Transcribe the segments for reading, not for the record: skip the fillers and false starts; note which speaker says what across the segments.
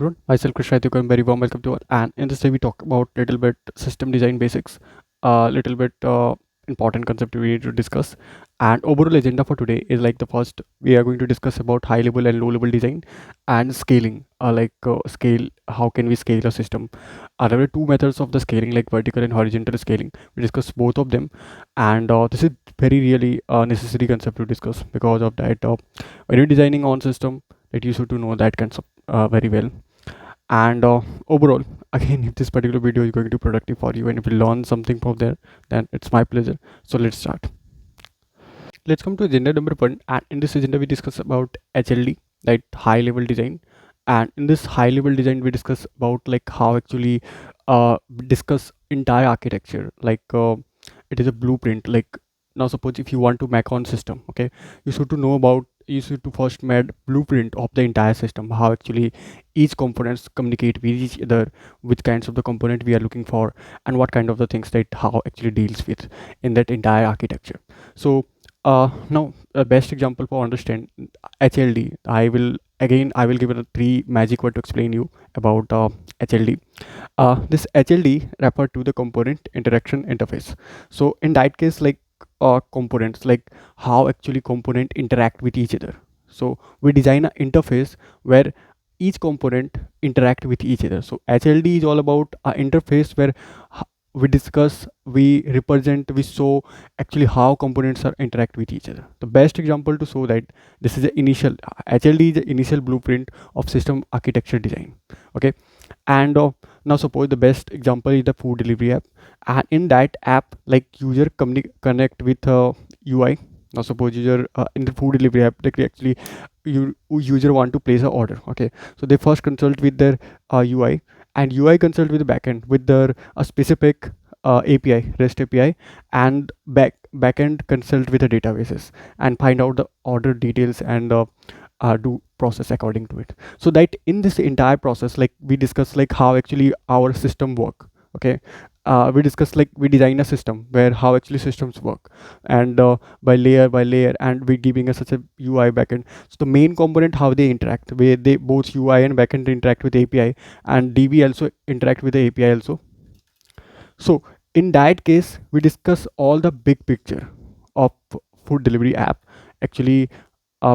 Speaker 1: everyone, myself Krishna, very warm welcome to all. And in this day we talk about little bit system design basics, little bit important concept we need to discuss. And overall agenda for today is like the first we are going to discuss about high level and low level design and scaling. Scale, how can we scale a system? There are two methods of the scaling, like vertical and horizontal scaling. We discuss both of them, and this is very really necessary concept to discuss because of that. When you're designing on system, that you should to know that concept very well. And overall, again, if this particular video is going to be productive for you and if you learn something from there, then it's my pleasure. So let's start. Let's come to agenda number one. And in this agenda we discuss about HLD, like high level design. And in this high level design we discuss about like how actually discuss entire architecture, like it is a blueprint. Like now suppose if you want to make on system, okay, you should to know about, you should to first make blueprint of the entire system, how actually each components communicate with each other, which kinds of the component we are looking for, and what kind of the things that how actually deals with in that entire architecture. So now a best example for understand HLD, I will give it a three magic word to explain you about HLD. This HLD refer to the component interaction interface. So in that case, like components, like how actually component interact with each other. So we design an interface where each component interact with each other. So HLD is all about an interface where we discuss, we represent, we show actually how components are interact with each other. The best example to show that this is the initial HLD is the initial blueprint of system architecture design. Okay, and now suppose the best example is the food delivery app, and in that app, like user connect with UI. Now suppose user in the food delivery app, like actually user want to place an order. Okay, so they first consult with their UI, and UI consult with the backend with their specific API, REST API, and backend consult with the databases and find out the order details and do process according to it. So that in this entire process, like we discuss like how actually our system work. Okay, we discuss like we design a system where how actually systems work, and by layer, and we giving us such a UI backend. So the main component how they interact, where they both UI and backend interact with API, and DB also interact with the API also. So in that case, we discuss all the big picture of food delivery app. Actually,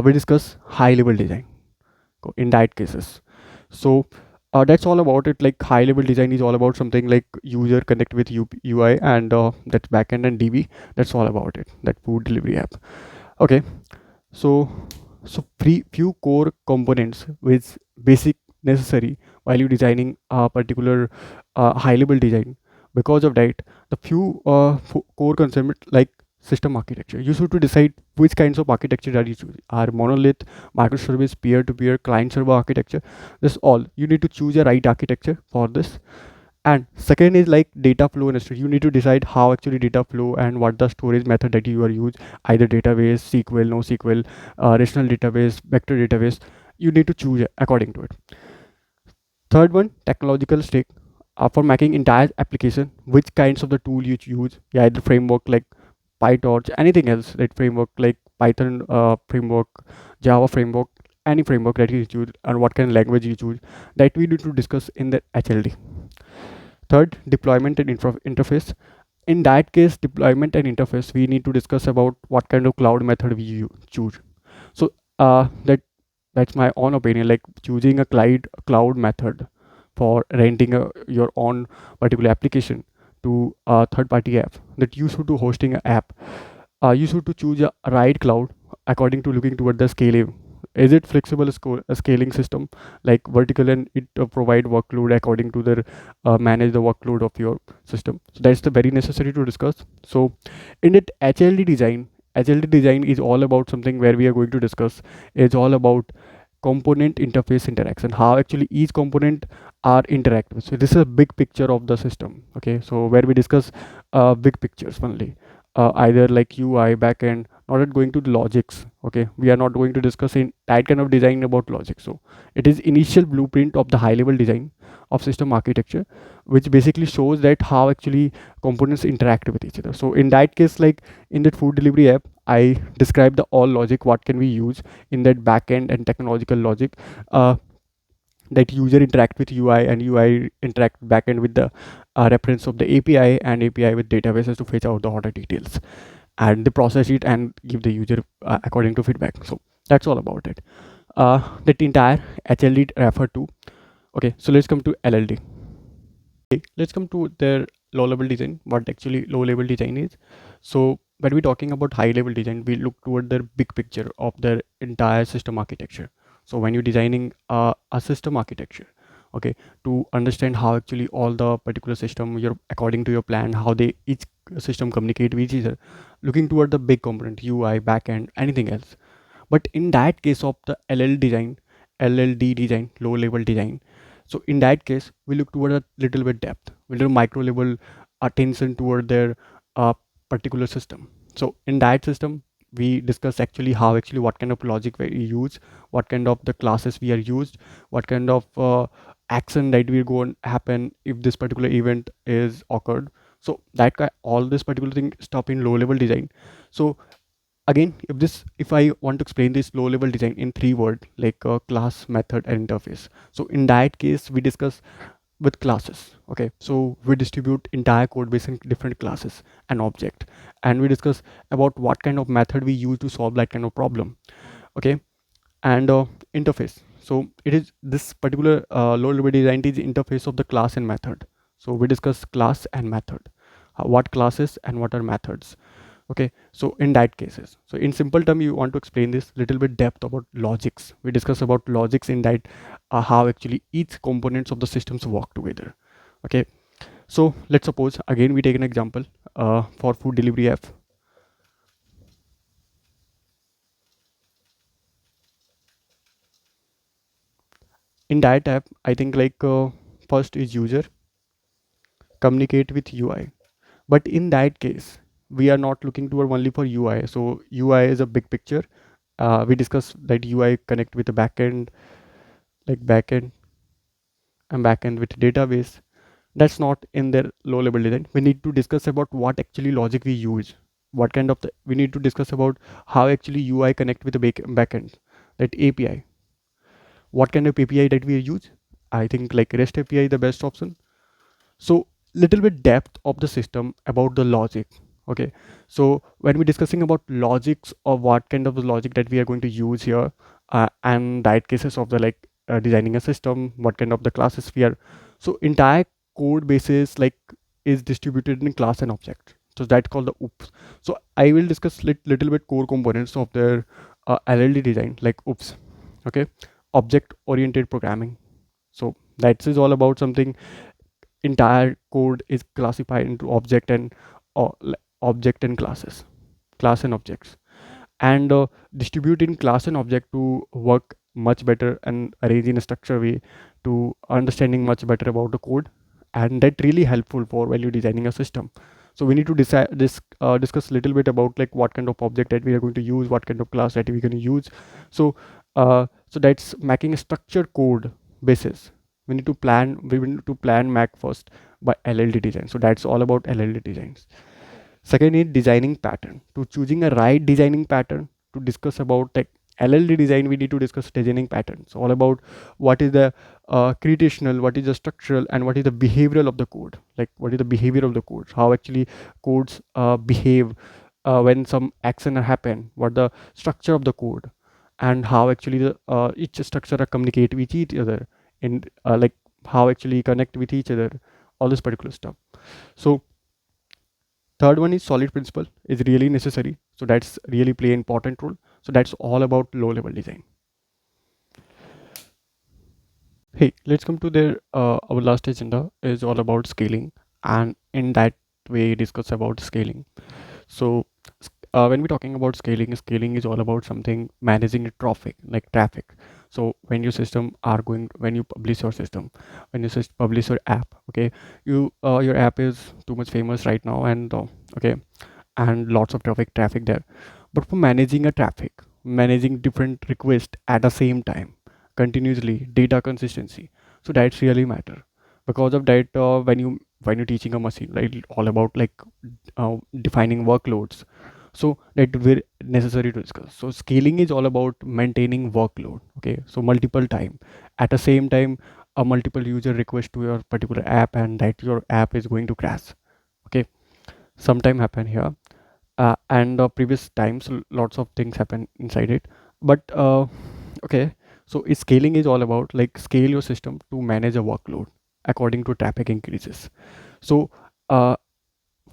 Speaker 1: we discuss high level design in that cases. So that's all about it. Like high level design is all about something like user connect with UI, and that's backend and DB. That's all about it. That food delivery app. Okay, so few core components which basic necessary while you designing a particular high level design. Because of that, the few core concept like system architecture, you should to decide which kinds of architecture are you choosing, are monolith, microservice, peer-to-peer, client server architecture. This all you need to choose a right architecture for this. And second is like data flow and storage. You need to decide how actually data flow and what the storage method that you are use, either database, SQL, NoSQL, relational database, vector database. You need to choose according to it. Third one, technological stack. For making entire application, which kinds of the tool you use, yeah, either framework like PyTorch, anything else, that framework like Python framework, Java framework, any framework that you choose, and what kind of language you choose, that we need to discuss in the HLD. Third, deployment and interface. In that case, deployment and interface, we need to discuss about what kind of cloud method we choose. So that's my own opinion, like choosing a cloud method for renting your own particular application to a third party app, that you should do hosting an app. You should to choose a right cloud according to looking toward the scaling. Is it flexible a scaling system like vertical, and it provide workload according to the manage the workload of your system. So that's the very necessary to discuss. So in it HLD design is all about something where we are going to discuss. It's all about component interface interaction, how actually each component are interact with. So this is a big picture of the system. Okay, so where we discuss big pictures only, either like UI backend, not going to the logics. Okay, we are not going to discuss in that kind of design about logic. So it is initial blueprint of the high level design of system architecture, which basically shows that how actually components interact with each other. So in that case, like in that food delivery app, I described the all logic what can we use in that backend and technological logic. that user interact with UI and UI interact backend with the reference of the API and API with databases to fetch out the order details, and they process it and give the user according to feedback. So that's all about it. That entire HLD refer to. Okay, so let's come to LLD. Okay, let's come to their low level design, what actually low level design is. So when we're talking about high level design, we look toward the big picture of their entire system architecture. So when you're designing a system architecture, okay, to understand how actually all the particular system you're according to your plan, how they each system communicate with each other, looking toward the big component, UI, backend, anything else. But in that case of the LLD design, low level design, so in that case, we look toward a little bit depth, we do micro level attention toward their uh, particular system. So in that system, we discuss actually how actually what kind of logic we use, what kind of the classes we are used, what kind of action that will go and happen if this particular event is occurred. So all this particular thing stop in low level design. So again, if I want to explain this low level design in three words, like class, method, and interface. So in that case, we discuss with classes. Okay, so we distribute entire code base in different classes and object, and we discuss about what kind of method we use to solve that kind of problem. Okay, and interface. So it is this particular low level design is interface of the class and method. So we discuss class and method, what classes and what are methods. Okay, so in that cases, so in simple term, you want to explain this little bit depth about logics. We discuss about logics in that how actually each components of the systems work together. Okay, so let's suppose again we take an example for food delivery app. In that app, I think like first is user communicate with UI, but in that case we are not looking toward only for UI. So UI is a big picture. We discuss that UI connect with the backend, like backend and backend with database. That's not in their low level design. We need to discuss about what actually logic we use, what kind of we need to discuss about how actually UI connect with the backend, that API, what kind of API that we use. I think like REST API is the best option. So little bit depth of the system about the logic. Okay, so when we're discussing about logics of what kind of the logic that we are going to use here, and that cases of the like designing a system, what kind of the classes we are. So entire code bases like is distributed in class and object, so that's called the oops. So I will discuss little bit core components of their LLD design, like oops. Okay, object oriented programming. So that is all about something. Entire code is classified into object and classes, class and objects, and distributing class and object to work much better and arrange in a structure way to understanding much better about the code, and that really helpful for when you're designing a system. So we need to decide this discuss a little bit about like what kind of object that we are going to use, what kind of class that we're going to use. So that's making a structured code basis. We need to plan Mac first by LLD design. So that's all about LLD designs. Second is designing pattern. To choosing a right designing pattern, to discuss about like LLD design, we need to discuss designing patterns. All about what is the creational, what is the structural, and what is the behavioral of the code. Like what is the behavior of the code? How actually codes behave when some action happen. What the structure of the code, and how actually the each structure communicate with each other, and like how actually connect with each other. All this particular stuff. So third one is solid principle is really necessary. So that's really play an important role. So that's all about low level design. Hey, let's come to their our last agenda is all about scaling, and in that way discuss about scaling. So when we're talking about scaling is all about something managing the traffic. So when your system are going, when you publish your system, when you publish your app, okay, your app is too much famous right now, and okay, and lots of traffic there. But for managing a traffic, managing different requests at the same time, continuously, data consistency, so that's really matter. Because of that, when you're teaching a machine, right, all about like defining workloads. So that very necessary to discuss. So scaling is all about maintaining workload, okay, so multiple time at the same time, a multiple user request to your particular app and that your app is going to crash, okay. Sometime happen here, and previous times lots of things happen inside it, but okay. So scaling is all about like scale your system to manage a workload according to traffic increases. So uh,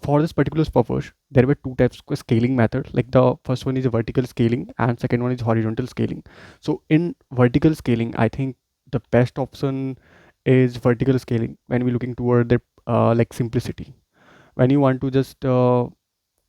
Speaker 1: for this particular purpose there were two types of scaling method. Like the first one is a vertical scaling and second one is horizontal scaling. So in vertical scaling I think the best option is vertical scaling when we're looking toward the like simplicity. When you want to just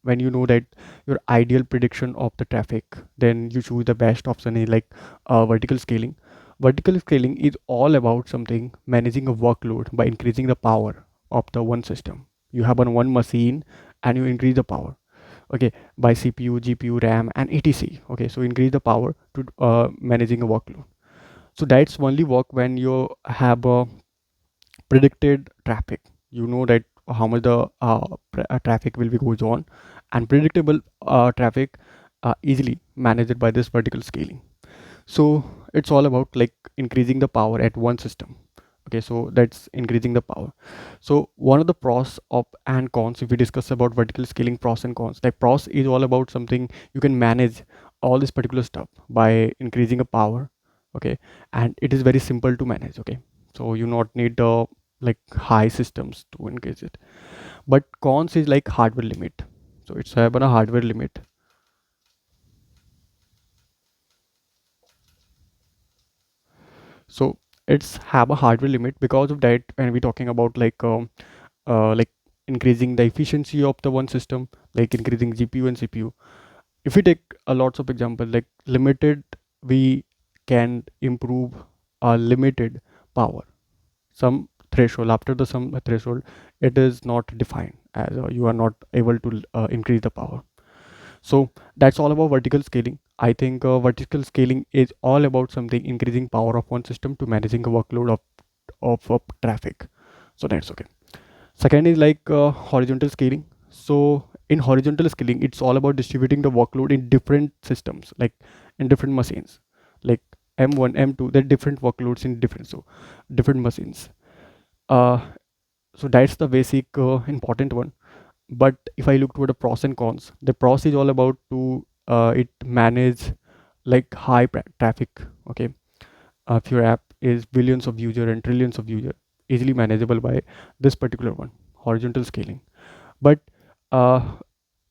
Speaker 1: when you know that your ideal prediction of the traffic, then you choose the best option is like vertical scaling. Vertical scaling is all about something managing a workload by increasing the power of the one system. You have on one machine and you increase the power, okay, by CPU, GPU, RAM and etc. Okay, so increase the power to managing a workload. So that's only work when you have a predicted traffic. You know that how much the traffic will be goes on, and predictable traffic easily managed by this vertical scaling. So it's all about like increasing the power at one system, okay, so that's increasing the power. So one of the pros of and cons, if we discuss about vertical scaling pros and cons, like pros is all about something you can manage all this particular stuff by increasing a power, okay, and it is very simple to manage, okay, so you not need like high systems to increase it. But cons is like hardware limit. So it's have a hardware limit. So it's have a hardware limit. Because of that, when we talking about like increasing the efficiency of the one system, like increasing GPU and CPU. If we take a lots of example like limited, we can improve a limited power. Some threshold, after the some threshold, it is not defined as you are not able to increase the power. So that's all about vertical scaling. I think vertical scaling is all about something increasing power of one system to managing a workload of traffic. So that's okay. Second is like horizontal scaling. So in horizontal scaling, it's all about distributing the workload in different systems, like in different machines, like M1, M2. There are different workloads in different different machines. Uh, so that's the basic important one. But if I look toward the pros and cons, the pros is all about to it manage like high traffic, okay. If your app is billions of user and trillions of user, easily manageable by this particular one, horizontal scaling. But uh,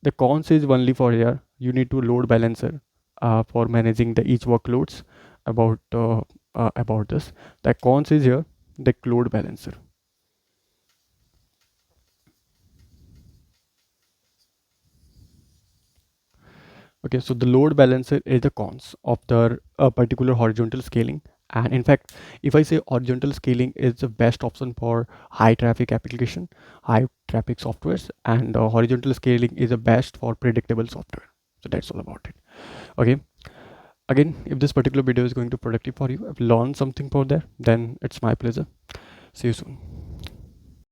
Speaker 1: the cons is only for here you need to load balancer for managing the each workloads. About this, the cons is here the load balancer. Okay, so the load balancer is the cons of the particular horizontal scaling. And in fact, if I say horizontal scaling is the best option for high traffic application, high traffic softwares, and horizontal scaling is the best for predictable software. So that's all about it. Okay. Again, if this particular video is going to productive for you, I've learned something for there, then it's my pleasure. See you soon.